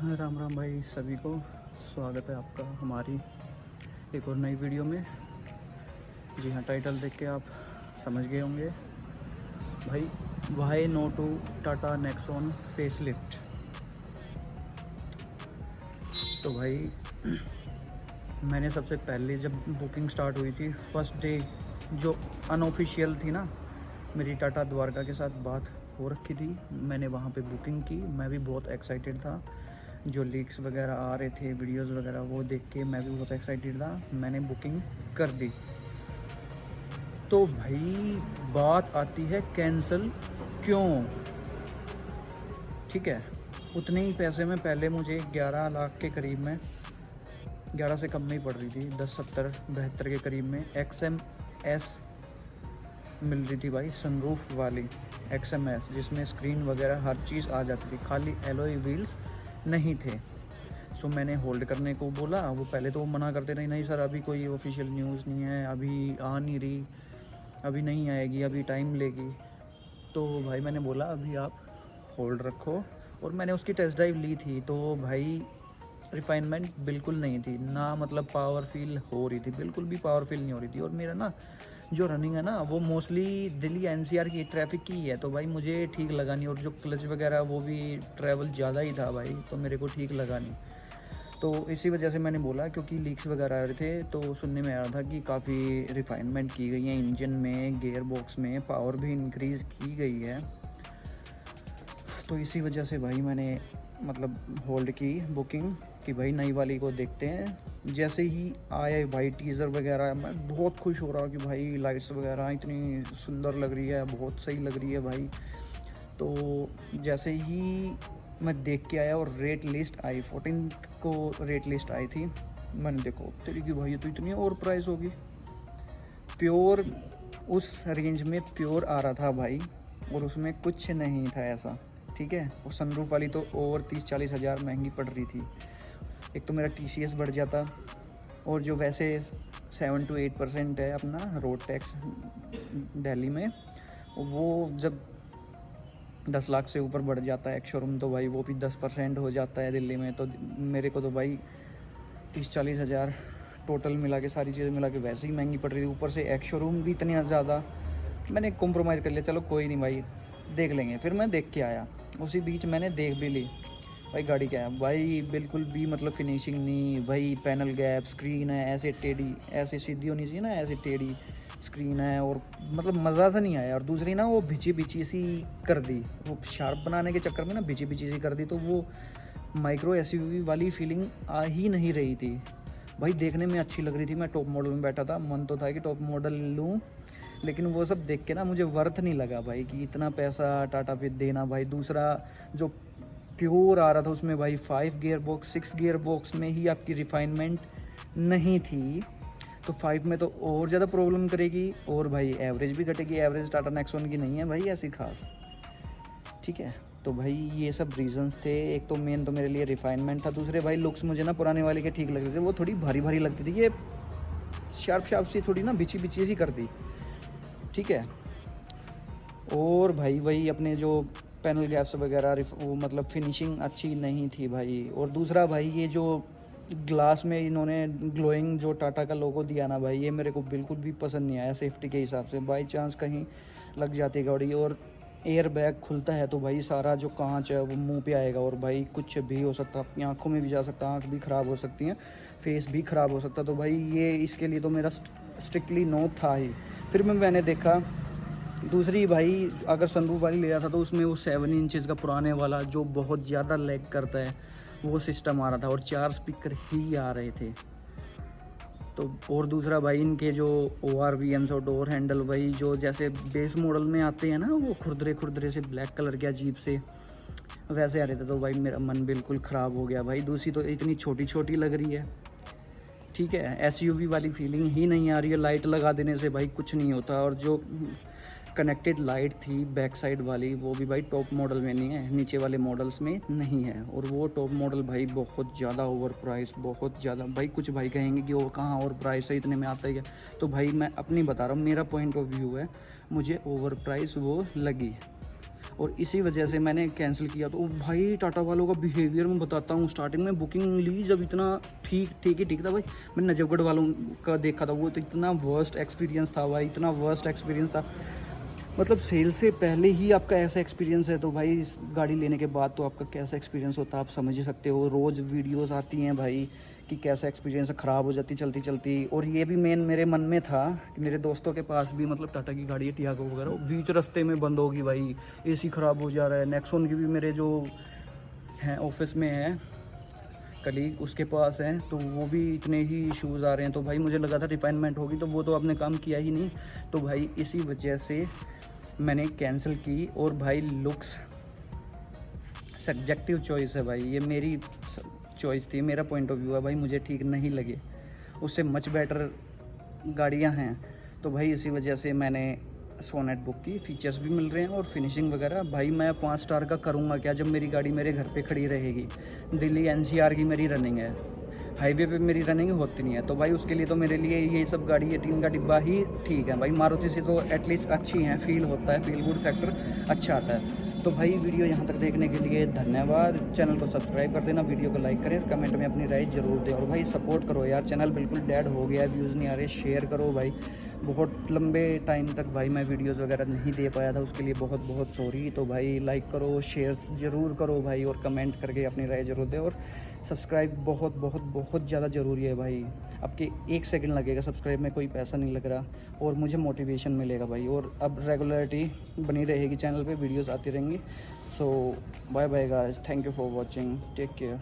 राम राम भाई सभी को। स्वागत है आपका हमारी एक और नई वीडियो में। जी हाँ, टाइटल देख के आप समझ गए होंगे भाई। Why no to Tata Nexon facelift. तो भाई मैंने सबसे पहले जब बुकिंग स्टार्ट हुई थी फर्स्ट डे, जो अनऑफिशियल थी ना, मेरी टाटा द्वारका के साथ बात हो रखी थी। मैंने वहाँ पे बुकिंग की। मैं भी बहुत एक्साइटेड था। जो लीक्स वगैरह आ रहे थे, वीडियोस वगैरह, वो देख के मैं भी बहुत एक्साइटेड था। मैंने बुकिंग कर दी। तो भाई बात आती है कैंसिल क्यों। ठीक है, उतने ही पैसे में पहले मुझे 11 लाख के करीब में, 11 से कम में ही पड़ रही थी, 10, 70, 72 के करीब में XMS मिल रही थी भाई, सनरूफ वाली XMS, जिसमें स्क्रीन वगैरह हर चीज़ आ जाती थी, खाली एलॉय व्हील्स नहीं थे। सो मैंने होल्ड करने को बोला। वो पहले तो वो मना करते रहे, नहीं सर अभी कोई ऑफिशियल न्यूज़ नहीं है, अभी आ नहीं रही, अभी नहीं आएगी, अभी टाइम लेगी। तो भाई मैंने बोला अभी आप होल्ड रखो। और मैंने उसकी टेस्ट ड्राइव ली थी, तो भाई रिफाइनमेंट बिल्कुल नहीं थी ना, मतलब पावर फील हो रही थी, बिल्कुल भी पावर फील नहीं हो रही थी। और मेरा ना जो रनिंग है ना, वो मोस्टली दिल्ली NCR की ट्रैफिक की है, तो भाई मुझे ठीक लगा नहीं। और जो क्लच वगैरह वो भी ट्रैवल ज़्यादा ही था भाई, तो मेरे को ठीक लगा नहीं। तो इसी वजह से मैंने बोला, क्योंकि लीक्स वगैरह आ रहे थे, तो सुनने में आ रहा था कि काफ़ी रिफाइनमेंट की गई है इंजन में, गियर बॉक्स में, पावर भी इंक्रीज़ की गई है। तो इसी वजह से भाई मैंने मतलब होल्ड की बुकिंग कि भाई नई वाली को देखते हैं। जैसे ही आए भाई टीज़र वगैरह, मैं बहुत खुश हो रहा कि भाई लाइट्स वगैरह इतनी सुंदर लग रही है, बहुत सही लग रही है भाई। तो जैसे ही मैं देख के आया और रेट लिस्ट आई, 14 को रेट लिस्ट आई थी, मैंने देखो तेरी की भाई ये तो इतनी और प्राइस होगी। प्योर उस रेंज में प्योर आ रहा था भाई, और उसमें कुछ नहीं था ऐसा। ठीक है, और सनरूफ वाली तो ओवर 30-40 हज़ार महंगी पड़ रही थी। एक तो मेरा TCS बढ़ जाता, और जो वैसे 7 to 8% है अपना रोड टैक्स दिल्ली में, वो जब 10 लाख से ऊपर बढ़ जाता है एक शोरूम, तो भाई वो भी 10% हो जाता है दिल्ली में। तो मेरे को तो भाई 30-40 हज़ार टोटल मिला के, सारी चीज़ें मिला के वैसे ही महंगी पड़ रही थी। ऊपर से एक शोरूम भी इतनी ज़्यादा, मैंने कॉम्प्रोमाइज़ कर लिया, चलो कोई नहीं भाई देख लेंगे। फिर मैं देख के आया, उसी बीच मैंने देख भी ली भाई गाड़ी क्या है भाई, बिल्कुल भी मतलब फिनिशिंग नहीं भाई। पैनल गैप, स्क्रीन है ऐसे टेढ़ी, ऐसे सीधी होनी चाहिए ना, ऐसे टेढ़ी स्क्रीन है, और मतलब मज़ा सा नहीं आया। और दूसरी ना वो भिची भिची सी कर दी, वो शार्प बनाने के चक्कर में ना भिची भिची सी कर दी, तो वो माइक्रो SUV वाली फीलिंग आ ही नहीं रही थी भाई। देखने में अच्छी लग रही थी, मैं टॉप मॉडल में बैठा था, मन तो था कि टॉप मॉडल लूँ, लेकिन वो सब देख के ना मुझे वर्थ नहीं लगा भाई कि इतना पैसा टाटा पे देना भाई। दूसरा जो प्योर आ रहा था उसमें भाई 5 गियर बॉक्स, 6 गियर बॉक्स में ही आपकी रिफाइनमेंट नहीं थी, तो 5 में तो और ज़्यादा प्रॉब्लम करेगी, और भाई एवरेज भी घटेगी। एवरेज टाटा नेक्सॉन की नहीं है भाई ऐसी खास। ठीक है, तो भाई ये सब रीजंस थे। एक तो मेन तो मेरे लिए रिफाइनमेंट था, दूसरे भाई लुक्स मुझे ना पुराने वाले के ठीक लग रहे थे, वो थोड़ी भारी भारी लगती थी, ये शार्प शार्प सी थोड़ी ना बिची बिची सी कर दी। ठीक है, और भाई वही अपने जो पैनल गैप्स वगैरह, वो मतलब फिनिशिंग अच्छी नहीं थी भाई। और दूसरा भाई ये जो ग्लास में इन्होंने ग्लोइंग जो टाटा का लोगो दिया ना भाई, ये मेरे को बिल्कुल भी पसंद नहीं आया सेफ्टी के हिसाब से। बाई चांस कहीं लग जाती गाड़ी और एयर बैग खुलता है, तो भाई सारा जो कांच है वो मुंह पे आएगा, और भाई कुछ भी हो सकता है, अपनी आंखों में भी जा सकता है, आंख भी ख़राब हो सकती हैं, फेस भी ख़राब हो सकता है। तो भाई ये इसके लिए तो मेरा स्ट्रिक्टली नो था ही। फिर मैंने देखा दूसरी भाई, अगर सनरूफ वाली ले रहा था तो उसमें वो 7 इंचज़ का पुराने वाला जो बहुत ज़्यादा लैग करता है, वो सिस्टम आ रहा था, और 4 स्पीकर ही आ रहे थे। तो और दूसरा भाई इनके जो ORVMs और डोर हैंडल, वही जो जैसे बेस मॉडल में आते हैं ना, वो खुरदरे खुरदरे से ब्लैक कलर के अजीब से वैसे आ रहे थे। तो भाई मेरा मन बिल्कुल ख़राब हो गया भाई। दूसरी तो इतनी छोटी छोटी लग रही है। ठीक है, SUV वाली फीलिंग ही नहीं आ रही है। लाइट लगा देने से भाई कुछ नहीं होता। और जो कनेक्टेड लाइट थी बैक साइड वाली, वो भी भाई टॉप मॉडल में नहीं है, नीचे वाले मॉडल्स में नहीं है। और वो टॉप मॉडल भाई बहुत ज़्यादा ओवर प्राइस, बहुत ज़्यादा भाई। कुछ भाई कहेंगे कि वो कहाँ और प्राइस है, इतने में आता ही है। तो भाई मैं अपनी बता रहा हूँ, मेरा पॉइंट ऑफ व्यू है, मुझे ओवर प्राइस वो लगी। और इसी वजह से मैंने कैंसिल किया। तो भाई टाटा वालों का बिहेवियर मैं बताता हूँ। स्टार्टिंग में बुकिंग ली जब इतना ठीक था भाई, मैंने नजफगढ़ वालों का देखा था, वो तो इतना वर्स्ट एक्सपीरियंस था भाई, इतना वर्स्ट एक्सपीरियंस था। मतलब सेल से पहले ही आपका ऐसा एक्सपीरियंस है तो भाई इस गाड़ी लेने के बाद तो आपका कैसा एक्सपीरियंस होता है आप समझ ही सकते हो। रोज़ वीडियोस आती हैं भाई कि कैसा एक्सपीरियंस ख़राब हो जाती चलती चलती। और ये भी मेरे मन में था कि मेरे दोस्तों के पास भी मतलब टाटा की गाड़ी है टियागो वगैरह, बीच रास्ते में बंद होगी भाई, एसी ख़राब हो जा रहा है। नेक्सॉन की भी मेरे जो हैं ऑफिस में है कलीग उसके पास हैं, तो वो भी इतने ही इश्यूज़ आ रहे हैं। तो भाई मुझे लगा था रिफाइनमेंट होगी, तो वो तो आपने काम किया ही नहीं। तो भाई इसी वजह से मैंने कैंसिल की। और भाई लुक्स सब्जेक्टिव चॉइस है भाई, ये मेरी चॉइस थी, मेरा पॉइंट ऑफ व्यू है भाई, मुझे ठीक नहीं लगे। उससे मच बेटर गाड़ियां हैं। तो भाई इसी वजह से मैंने सोनेट बुक की। फ़ीचर्स भी मिल रहे हैं और फिनिशिंग वगैरह। भाई मैं 5 स्टार का करूँगा क्या जब मेरी गाड़ी मेरे घर पे खड़ी रहेगी। दिल्ली NCR की मेरी रनिंग है, हाईवे पे मेरी रनिंग होती नहीं है। तो भाई उसके लिए तो मेरे लिए ये सब गाड़ी, ये 3 का डिब्बा ही ठीक है भाई। मारुति से तो एटलीस्ट अच्छी हैं, फील होता है, फील गुड फैक्टर अच्छा आता है। तो भाई वीडियो यहाँ तक देखने के लिए धन्यवाद। चैनल को सब्सक्राइब कर देना, वीडियो को लाइक करें, कमेंट में अपनी राय ज़रूर दें। और भाई सपोर्ट करो यार, चैनल बिल्कुल डेड हो गया है, व्यूज़ नहीं आ रहे। शेयर करो भाई, बहुत लंबे टाइम तक भाई मैं वीडियोस वगैरह नहीं दे पाया था, उसके लिए बहुत बहुत सॉरी। तो भाई लाइक करो, शेयर ज़रूर करो भाई, और कमेंट करके अपनी राय ज़रूर दें। और सब्सक्राइब बहुत बहुत बहुत ज़्यादा ज़रूरी है भाई। आपके 1 सेकंड लगेगा सब्सक्राइब में, कोई पैसा नहीं लग रहा, और मुझे मोटिवेशन मिलेगा भाई। और अब रेगुलरिटी बनी रहेगी, चैनल पे वीडियोस आती रहेंगी। So bye bye guys, thank you for watching, take care.